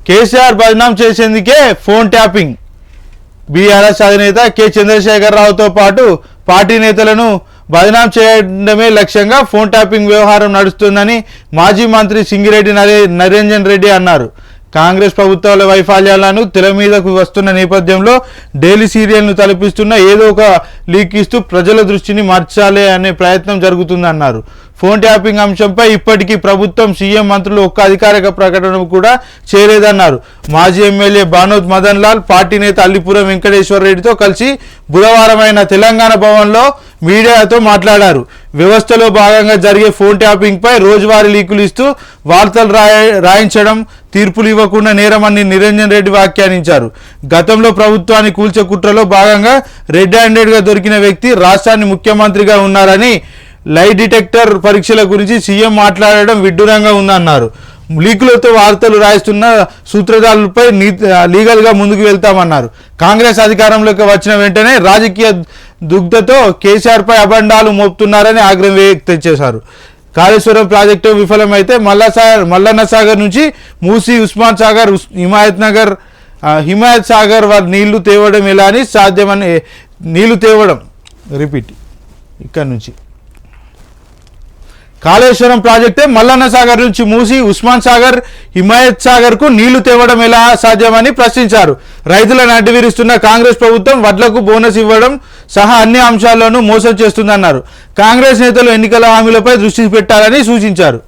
కేసీఆర్ బదనాం చేసేందుకే phone tapping. BRS అధినేత K చంద్రశేఖరరావుతో పాటు పార్టీ నేతలను బదనాం చేయడమే లక్ష్యంగా ఫోన్ ట్యాపింగ్ వ్యవహారం నడుస్తుందని మాజీ మంత్రి సింగిరెడ్డి నరేంజన్ రెడ్డి అన్నారు. కాంగ్రెస్ ప్రభుత్వాల వైఫల్యాలను తెర మీదకు వస్తున్న నేపథ్యంలో డైలీ సీరియల్ను తలపిస్తున్న ఏదో ఒక లీక్ ఇస్తూ ప్రజల దృష్టిని మార్చాలి అనే ప్రయత్నం జరుగుతుందన్నారు. ఫోన్ ట్యాపింగ్ అంశంపై ఇప్పటికీ ప్రభుత్వం, సీఎం, మంత్రులు ఒక్క అధికారిక ప్రకటన కూడా చేయలేదన్నారు. మాజీ ఎమ్మెల్యే బానోద్ మదన్ లాల్ పార్టీ నేత అల్లిపురం వెంకటేశ్వర రెడ్డితో కలిసి బుధవారం ఆయన తెలంగాణ భవన్లో మీడియాతో మాట్లాడారు. వ్యవస్థలో భాగంగా జరిగే ఫోన్ ట్యాపింగ్ పై రోజువారీ లీకులు ఇస్తూ వార్తలు రాయించడం తీర్పులు ఇవ్వకుండా నేరమని నిరంజన్ రెడ్డి వ్యాఖ్యానించారు. గతంలో ప్రభుత్వాన్ని కూల్చే కుట్రలో భాగంగా రెడ్ హ్యాండెడ్గా దొరికిన వ్యక్తి రాష్ట్రాన్ని ముఖ్యమంత్రిగా ఉన్నారని, లై డిటెక్టర్ పరీక్షల గురించి సీఎం మాట్లాడడం విడ్డూరంగా ఉందన్నారు. లీకులతో వార్తలు రాయిస్తున్న సూత్రధారులపై లీగల్గా ముందుకు వెళ్తామన్నారు. కాంగ్రెస్ అధికారంలోకి వచ్చిన వెంటనే రాజకీయ దుగ్ధతో కేసీఆర్పై అబండాలు మోపుతున్నారని ఆగ్రహం వ్యక్తం చేశారు. కాళేశ్వరం ప్రాజెక్టు విఫలమైతే మల్లన్న సాగర్ నుంచి మూసి, ఉస్మాన్ సాగర్, హిమాయత్ సాగర్ వారి నీళ్లు తేవడం ఎలా అని సాధ్యమని నీళ్లు తేవడం ఇక్కడ నుంచి కాళేశ్వరం ప్రాజెక్టే మల్లన్న సాగర్ నుంచి మూసి, ఉస్మాన్ సాగర్, హిమాయత్ సాగర్ కు నీళ్లు తేవడం ఎలా సాధ్యమని ప్రశ్నించారు. రైతులను అడ్డువిరుస్తున్న కాంగ్రెస్ ప్రభుత్వం వడ్లకు బోనస్ ఇవ్వడం సహా అన్ని అంశాల్లోనూ మోసం చేస్తుందన్నారు. కాంగ్రెస్ నేతలు ఎన్నికల హామీలపై దృష్టి పెట్టాలని సూచించారు.